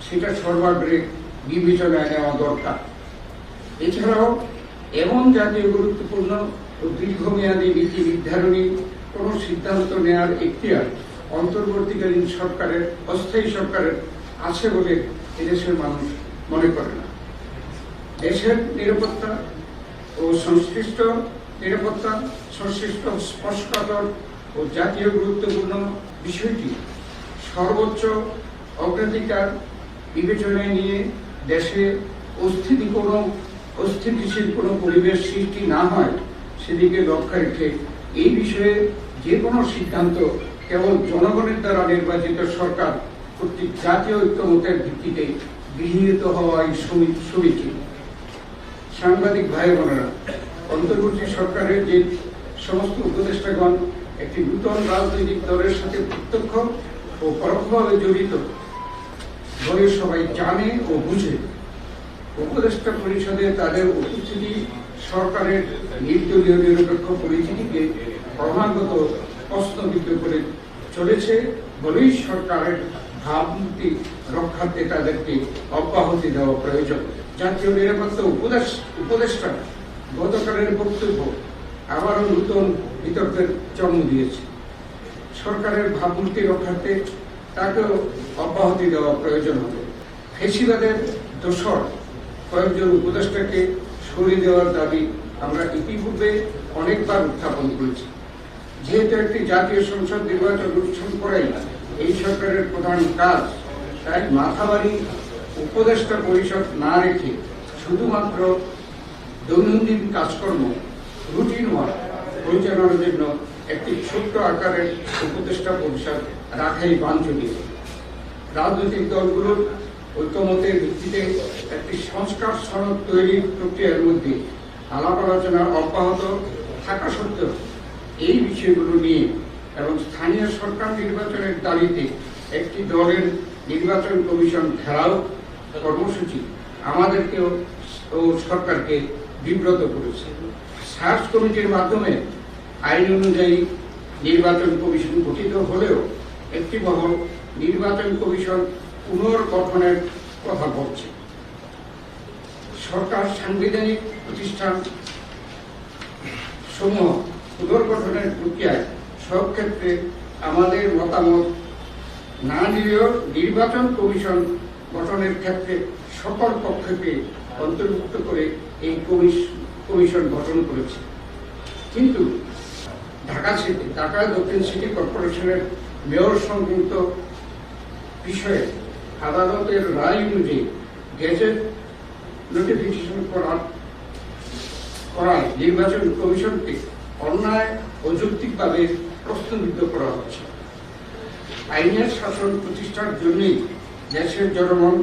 সেটা সর্বাগ্রে বিবেচনায় নেওয়া দরকার। এছাড়াও এমন জাতীয় গুরুত্বপূর্ণ ও দীর্ঘমেয়াদী নীতি নির্ধারণী কোনো সিদ্ধান্ত নেওয়ার এখতিয়ার অন্তর্বর্তীকালীন সরকারের, অস্থায়ী সরকারের আছে বলে এদেশের মানুষ মনে করে না। দেশের নিরাপত্তা ও সংশ্লিষ্ট স্পষ্টতর ও জাতীয় গুরুত্বপূর্ণ বিষয়টি সর্বোচ্চ অগ্রাধিকার বিবেচনায় নিয়ে দেশে অস্থিতিশীল কোনো পরিবেশ সৃষ্টি না হয় সেদিকে লক্ষ্য রেখে এই বিষয়ে যে কোনো সিদ্ধান্ত কেবল জনগণের দ্বারা নির্বাচিত সরকার কর্তৃক জাতীয় ঐক্যমতের ভিত্তিতে গৃহীত হওয়াই সমীচীন। সাংবাদিক ভাই বোনেরা, অন্তর্বর্তী সরকারের যে সমস্ত উপদেষ্টাগণ একটি নূতন রাজনৈতিক দলের সাথে প্রত্যক্ষ ও পরোক্ষভাবে জড়িত বলে সবাই জানে ও বুঝে, উপদেষ্টা পরিষদে তাদের উপস্থিতি সরকারের নির্দলীয় নিরপেক্ষ পরিচিতিকে ক্রমাগত প্রশ্নবিদ্ধ করে চলেছে বলেই সরকারের ভাবমূর্তি রক্ষার্থে তাদেরকে অব্যাহতি দেওয়া প্রয়োজন। জাতীয় নিরাপত্তা উপদেষ্টা গতকালের বক্তব্য আবারও নতুন বিতর্কের জন্ম দিয়েছে। সরকারের ভাবমূর্তি রক্ষার্থে তাকেও অব্যাহতি দেওয়া প্রয়োজন হবে। ফেসিবাদের দোসর কয়েকজন উপদেষ্টাকে সরিয়ে দেওয়ার দাবি আমরা ইতিপূর্বে অনেকবার উত্থাপন করেছি। যেহেতু একটি জাতীয় সংসদ নির্বাচন অনুষ্ঠান করাই এই সরকারের প্রধান কাজ, তাই মাথাবাড়ি উপদেষ্টা পরিষদ না রেখে শুধুমাত্র দৈনন্দিন কাজকর্ম, রুটিন ওয়ার্ক পরিচালনার জন্য একটি ছোট্ট আকারের উপদেষ্টা পরিষদ রাখাই বাঞ্ছনীয়। রাজনৈতিক দলগুলোর ঐক্যমতের ভিত্তিতে একটি সংস্কার সনদ তৈরির প্রক্রিয়ার মধ্যে আলাপ আলোচনা অব্যাহত থাকা সত্ত্বেও এই বিষয়গুলো নিয়ে এবং স্থানীয় সরকার নির্বাচনের দাবিতে একটি দলের নির্বাচন কমিশন ঘেরাও কর্মসূচি আমাদেরকেও ও সরকারকে বিব্রত করেছে। সার্চ কমিটির মাধ্যমে আইন অনুযায়ী নির্বাচন কমিশন গঠিত হলেও একটি মহল নির্বাচন কমিশন পুনর্গঠনের কথা বলছে। সরকার সাংবিধানিক প্রতিষ্ঠান সমূহ পুনর্গঠনের প্রক্রিয়ায় সব ক্ষেত্রে আমাদের মতামত না নিলেও নির্বাচন কমিশন গঠনের ক্ষেত্রে সকল পক্ষকে অন্তর্ভুক্ত করে এই কমিশন গঠন করেছে। কিন্তু ঢাকা দক্ষিণ সিটি কর্পোরেশনের মেয়র সংক্রান্ত বিষয়ে আদালতের রায় অনুযায়ী গেজেট নোটিফিকেশন করায় নির্বাচন কমিশনকে অন্যায় অযৌক্তিকভাবে প্রশ্নবিদ্ধ করা হচ্ছে। আইনের শাসন প্রতিষ্ঠার জন্যই দেশের জনগণ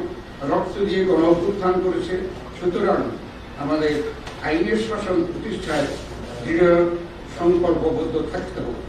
রক্ত দিয়ে গণ অভ্যুত্থান করেছে। সুতরাং আমাদের আইনের শাসন প্রতিষ্ঠায় দৃঢ় সংকল্পবদ্ধ থাকতে হবে।